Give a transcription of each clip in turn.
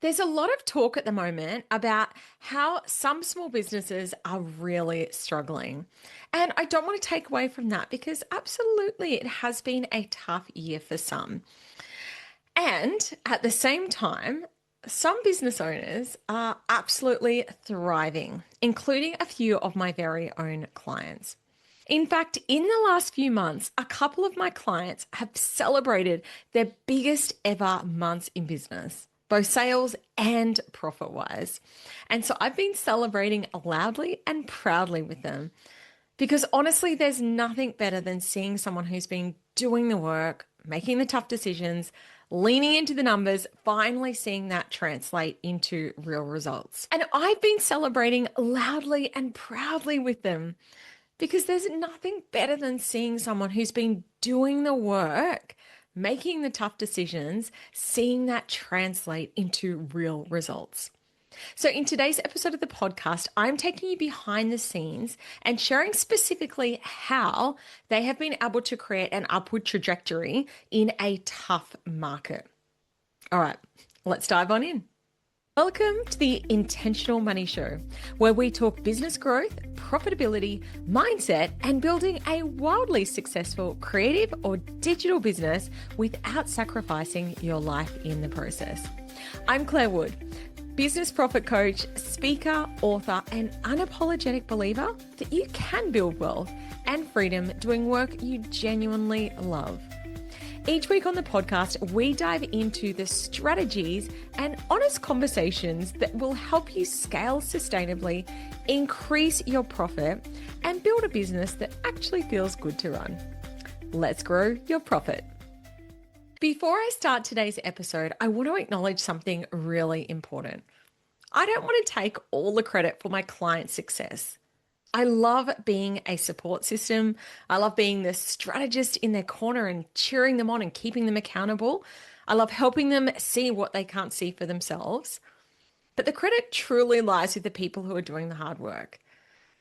There's a lot of talk at the moment about how some small businesses are really struggling. And I don't want to take away from that because absolutely it has been a tough year for some. And at the same time, some business owners are absolutely thriving, including a few of my very own clients. In fact, in the last few months, a couple of my clients have celebrated their biggest ever months in business, both sales and profit wise. And so I've been celebrating loudly and proudly with them because honestly, there's nothing better than seeing someone who's been doing the work, making the tough decisions, leaning into the numbers, finally seeing that translate into real results. And I've been celebrating loudly and proudly with them because there's nothing better than seeing someone who's been doing the work, making the tough decisions, seeing that translate into real results. So, in today's episode of the podcast, I'm taking you behind the scenes and sharing specifically how they have been able to create an upward trajectory in a tough market. All right, let's dive on in. Welcome to the Intentional Money Show, where we talk business growth, profitability, mindset, and building a wildly successful creative or digital business without sacrificing your life in the process. I'm Clare Wood, business profit coach, speaker, author, and unapologetic believer that you can build wealth and freedom doing work you genuinely love. Each week on the podcast, we dive into the strategies and honest conversations that will help you scale sustainably, increase your profit, and build a business that actually feels good to run. Let's grow your profit. Before I start today's episode, I want to acknowledge something really important. I don't want to take all the credit for my client's success. I love being a support system. I love being the strategist in their corner and cheering them on and keeping them accountable. I love helping them see what they can't see for themselves. But the credit truly lies with the people who are doing the hard work,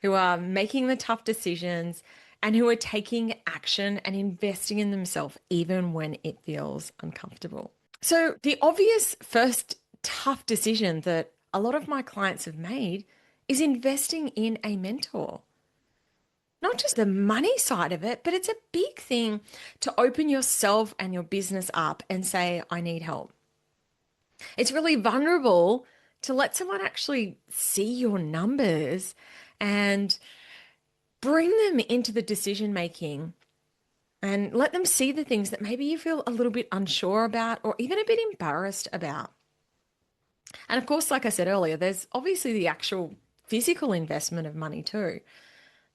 who are making the tough decisions, and who are taking action and investing in themselves even when it feels uncomfortable. So the obvious first tough decision that a lot of my clients have made is investing in a mentor. Not just the money side of it, but it's a big thing to open yourself and your business up and say, I need help. It's really vulnerable to let someone actually see your numbers and bring them into the decision making and let them see the things that maybe you feel a little bit unsure about or even a bit embarrassed about. And of course, like I said earlier, there's obviously the actual physical investment of money too.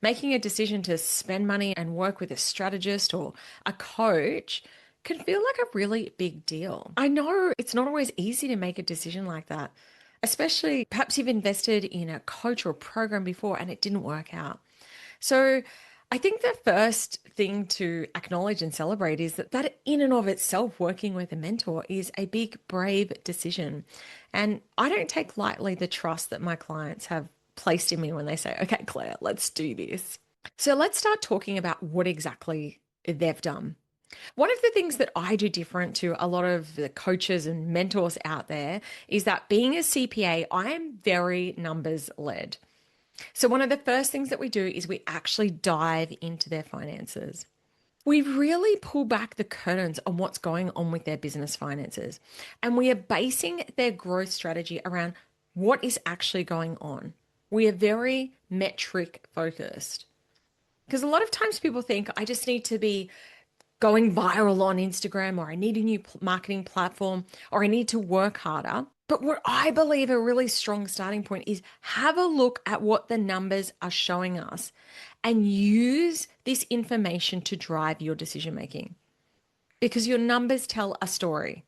Making a decision to spend money and work with a strategist or a coach can feel like a really big deal. I know it's not always easy to make a decision like that, especially perhaps you've invested in a coach or a program before and it didn't work out. So I think the first thing to acknowledge and celebrate is that in and of itself, working with a mentor is a big, brave decision. And I don't take lightly the trust that my clients have placed in me when they say, okay, Claire, let's do this. So let's start talking about what exactly they've done. One of the things that I do different to a lot of the coaches and mentors out there is that being a CPA, I am very numbers led. So one of the first things that we do is we actually dive into their finances. We really pull back the curtains on what's going on with their business finances. And we are basing their growth strategy around what is actually going on. We are very metric focused. Because a lot of times people think, I just need to be going viral on Instagram, or I need a new marketing platform, or I need to work harder. But what I believe a really strong starting point is have a look at what the numbers are showing us and use this information to drive your decision making. Because your numbers tell a story.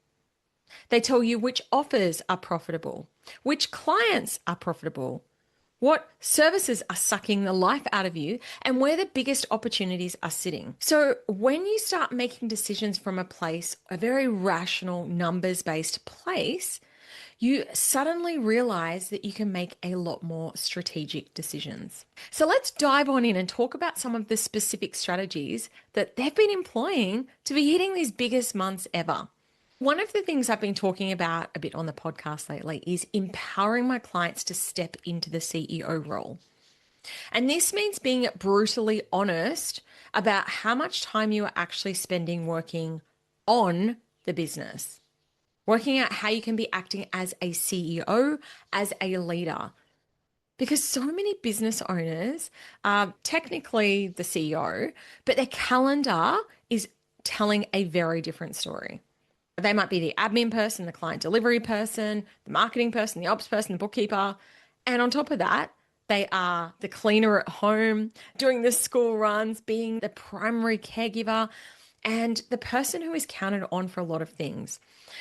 They tell you which offers are profitable, which clients are profitable, what services are sucking the life out of you, and where the biggest opportunities are sitting. So when you start making decisions from a place, a very rational, numbers-based place, you suddenly realize that you can make a lot more strategic decisions. So let's dive on in and talk about some of the specific strategies that they've been employing to be hitting these biggest months ever. One of the things I've been talking about a bit on the podcast lately is empowering my clients to step into the CEO role. And this means being brutally honest about how much time you are actually spending working on the business, working out how you can be acting as a CEO, as a leader. Because so many business owners are technically the CEO, but their calendar is telling a very different story. They might be the admin person, the client delivery person, the marketing person, the ops person, the bookkeeper. And on top of that, they are the cleaner at home, doing the school runs, being the primary caregiver, and the person who is counted on for a lot of things.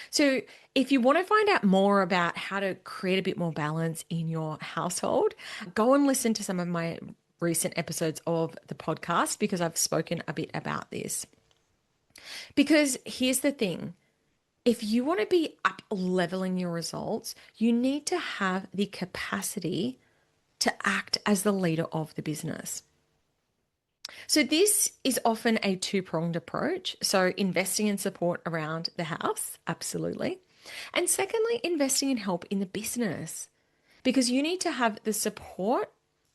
So, if you want to find out more about how to create a bit more balance in your household, go and listen to some of my recent episodes of the podcast because I've spoken a bit about this. Because here's the thing, if you want to be up leveling your results, you need to have the capacity to act as the leader of the business. So, this is often a two-pronged approach. So, investing in support around the house, absolutely. And secondly, investing in help in the business because you need to have the support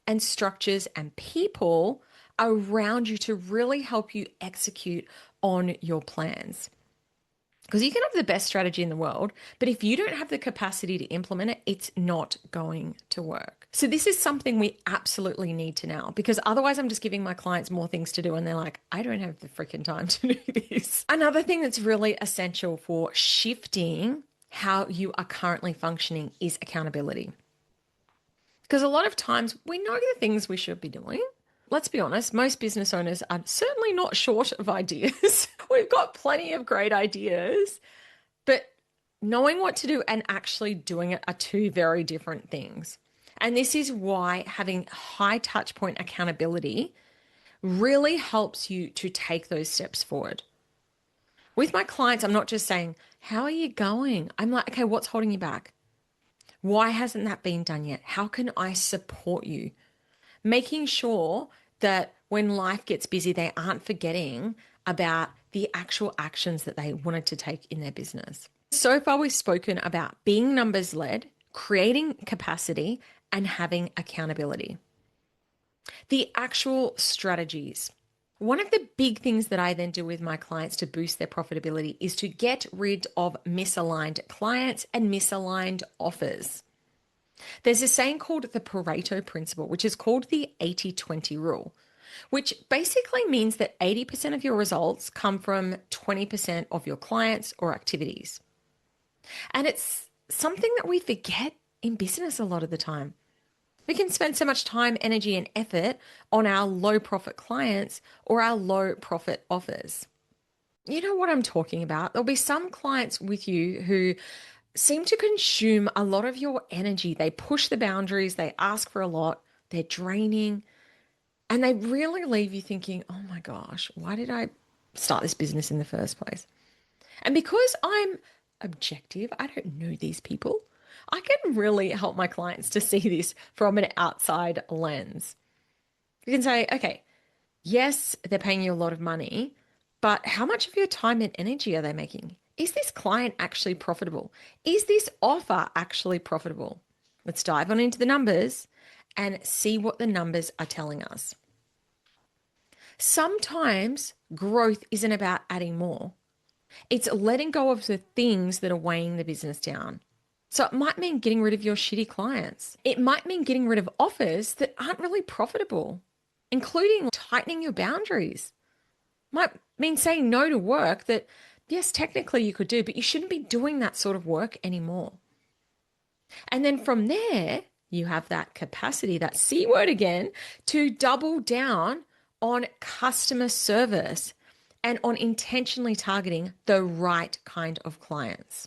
and structures and people around you to really help you execute on your plans. Because you can have the best strategy in the world, but if you don't have the capacity to implement it, it's not going to work. So, this is something we absolutely need to know because otherwise, I'm just giving my clients more things to do and they're like, I don't have the freaking time to do this. Another thing that's really essential for shifting how you are currently functioning is accountability. Because a lot of times we know the things we should be doing. Let's be honest, most business owners are certainly not short of ideas. We've got plenty of great ideas, but knowing what to do and actually doing it are two very different things. And this is why having high touch point accountability really helps you to take those steps forward. With my clients, I'm not just saying, how are you going? I'm like, okay, what's holding you back? Why hasn't that been done yet? How can I support you? Making sure that when life gets busy, they aren't forgetting about the actual actions that they wanted to take in their business. So far, we've spoken about being numbers led, creating capacity, and having accountability. The actual strategies. One of the big things that I then do with my clients to boost their profitability is to get rid of misaligned clients and misaligned offers. There's a saying called the Pareto principle, which is called the 80-20 rule, which basically means that 80% of your results come from 20% of your clients or activities. And it's something that we forget in business a lot of the time. We can spend so much time, energy, and effort on our low profit clients or our low profit offers. You know what I'm talking about? There'll be some clients with you who seem to consume a lot of your energy. They push the boundaries, they ask for a lot, they're draining, and they really leave you thinking, oh my gosh, why did I start this business in the first place? And because I'm objective, I don't know these people, I can really help my clients to see this from an outside lens. You can say, okay, yes, they're paying you a lot of money, but how much of your time and energy are they making? Is this client actually profitable? Is this offer actually profitable? Let's dive on into the numbers and see what the numbers are telling us. Sometimes growth isn't about adding more. It's letting go of the things that are weighing the business down. So it might mean getting rid of your shitty clients. It might mean getting rid of offers that aren't really profitable, including tightening your boundaries. Might mean saying no to work that, yes, technically you could do, but you shouldn't be doing that sort of work anymore. And then from there, you have that capacity, that C word again, to double down on customer service and on intentionally targeting the right kind of clients.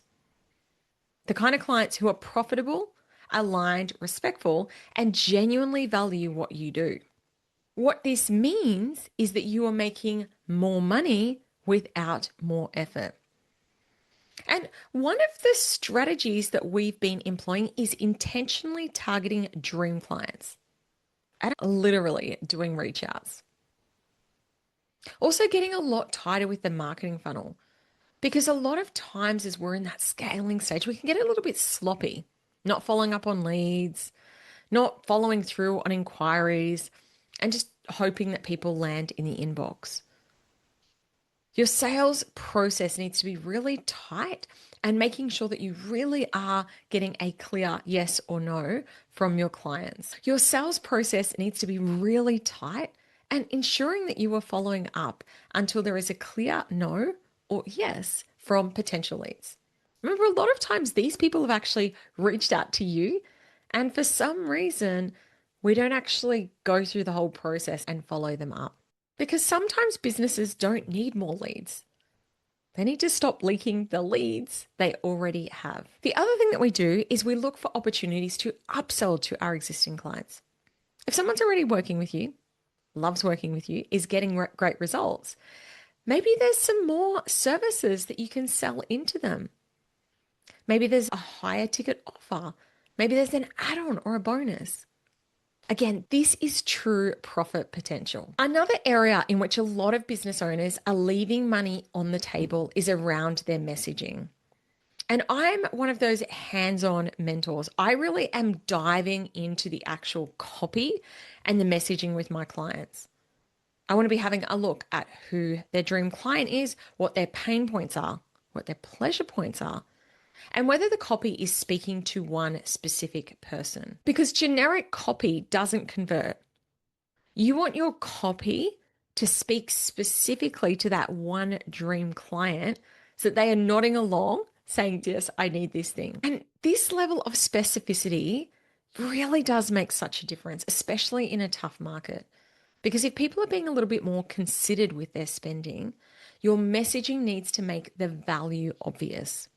The kind of clients who are profitable, aligned, respectful, and genuinely value what you do. What this means is that you are making more money without more effort. And one of the strategies that we've been employing is intentionally targeting dream clients and literally doing reach outs. Also, getting a lot tighter with the marketing funnel. Because a lot of times as we're in that scaling stage, we can get a little bit sloppy, not following up on leads, not following through on inquiries, and just hoping that people land in the inbox. Your sales process needs to be really tight and making sure that you really are getting a clear yes or no from your clients. Your sales process needs to be really tight and ensuring that you are following up until there is a clear no or yes from potential leads. Remember, a lot of times these people have actually reached out to you, and for some reason, we don't actually go through the whole process and follow them up. Because sometimes businesses don't need more leads. They need to stop leaking the leads they already have. The other thing that we do is we look for opportunities to upsell to our existing clients. If someone's already working with you, loves working with you, is getting great results, maybe there's some more services that you can sell into them. Maybe there's a higher ticket offer. Maybe there's an add-on or a bonus. Again, this is true profit potential. Another area in which a lot of business owners are leaving money on the table is around their messaging. And I'm one of those hands-on mentors. I really am diving into the actual copy and the messaging with my clients. I want to be having a look at who their dream client is, what their pain points are, what their pleasure points are, and whether the copy is speaking to one specific person. Because generic copy doesn't convert. You want your copy to speak specifically to that one dream client so that they are nodding along saying, yes, I need this thing. And this level of specificity really does make such a difference, especially in a tough market. Because if people are being a little bit more considered with their spending, your messaging needs to make the value obvious.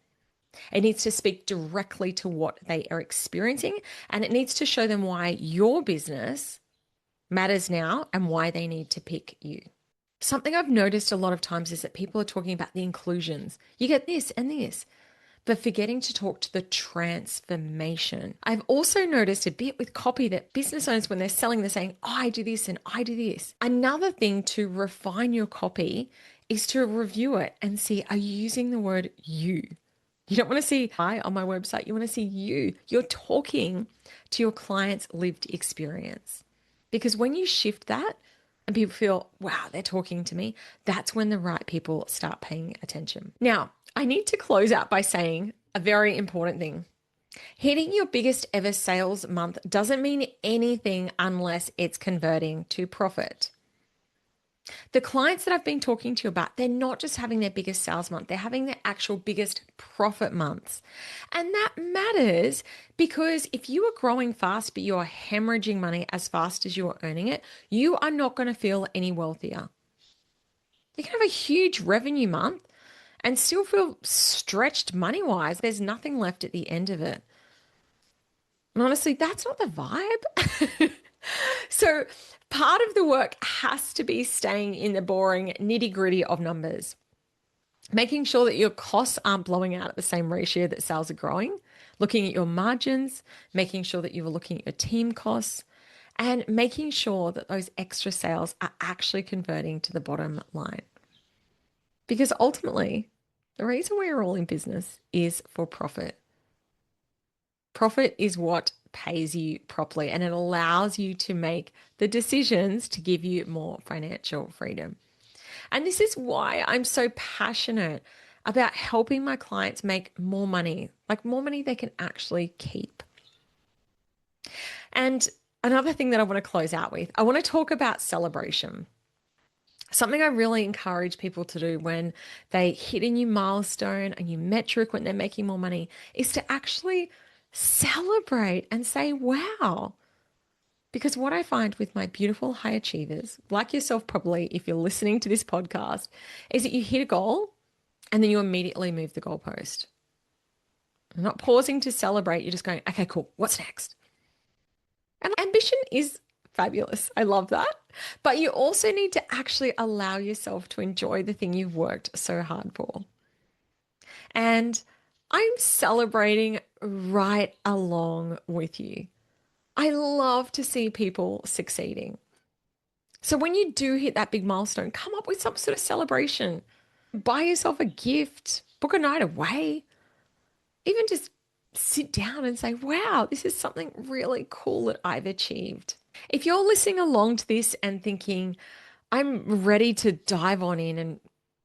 It needs to speak directly to what they are experiencing, and it needs to show them why your business matters now and why they need to pick you. Something I've noticed a lot of times is that people are talking about the inclusions. You get this and this, but forgetting to talk to the transformation. I've also noticed a bit with copy that business owners, when they're selling, they're saying, oh, I do this and I do this. Another thing to refine your copy is to review it and see, are you using the word you? You don't want to see I on my website. You want to see you. You're talking to your client's lived experience. Because when you shift that and people feel, wow, they're talking to me, that's when the right people start paying attention. Now, I need to close out by saying a very important thing. Hitting your biggest ever sales month doesn't mean anything unless it's converting to profit. The clients that I've been talking to you about, they're not just having their biggest sales month, they're having their actual biggest profit months. And that matters because if you are growing fast, but you are hemorrhaging money as fast as you are earning it, you are not going to feel any wealthier. You can have a huge revenue month and still feel stretched money-wise. There's nothing left at the end of it. And honestly, that's not the vibe. So part of the work has to be staying in the boring nitty-gritty of numbers, making sure that your costs aren't blowing out at the same ratio that sales are growing, looking at your margins, making sure that you're looking at your team costs, and making sure that those extra sales are actually converting to the bottom line. Because ultimately, the reason we're all in business is for profit. Profit is what pays you properly, and it allows you to make the decisions to give you more financial freedom. And this is why I'm so passionate about helping my clients make more money, like more money they can actually keep. And another thing that I want to close out with, I want to talk about celebration. Something I really encourage people to do when they hit a new milestone, a new metric, when they're making more money, is to actually celebrate and say, wow. Because what I find with my beautiful high achievers, like yourself probably, if you're listening to this podcast, is that you hit a goal and then you immediately move the goalpost. You're not pausing to celebrate. You're just going, okay, cool. What's next? And ambition is fabulous. I love that. But you also need to actually allow yourself to enjoy the thing you've worked so hard for. And I'm celebrating right along with you. I love to see people succeeding. So when you do hit that big milestone, come up with some sort of celebration. Buy yourself a gift, book a night away, even just sit down and say, wow, this is something really cool that I've achieved. If you're listening along to this and thinking, I'm ready to dive on in and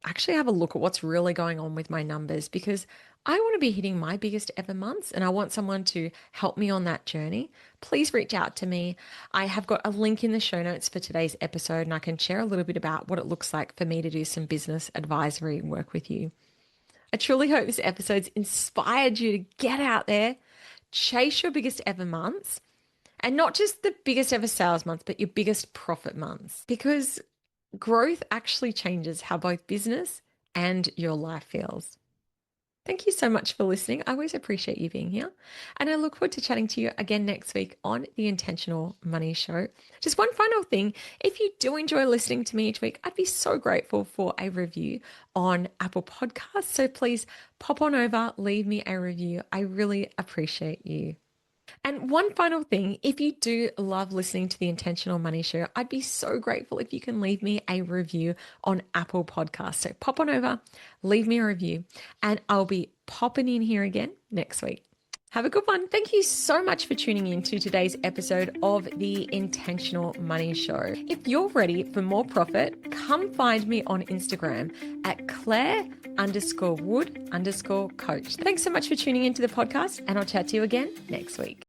actually have a look at what's really going on with my numbers because I want to be hitting my biggest ever months and I want someone to help me on that journey, please reach out to me. I have got a link in the show notes for today's episode and I can share a little bit about what it looks like for me to do some business advisory work with you. I truly hope this episode's inspired you to get out there, chase your biggest ever months, and not just the biggest ever sales months, but your biggest profit months. Because growth actually changes how both business and your life feels. Thank you so much for listening. I always appreciate you being here. And I look forward to chatting to you again next week on the Intentional Money Show. Just one final thing. If you do enjoy listening to me each week, I'd be so grateful for a review on Apple Podcasts. So please pop on over, leave me a review. I really appreciate you. And one final thing, if you do love listening to the Intentional Money Show, I'd be so grateful if you can leave me a review on Apple Podcasts. So pop on over, leave me a review, and I'll be popping in here again next week. Have a good one. Thank you so much for tuning in to today's episode of the Intentional Money Show. If you're ready for more profit, come find me on Instagram at Clare_Wood_coach. Thanks so much for tuning into the podcast, and I'll chat to you again next week.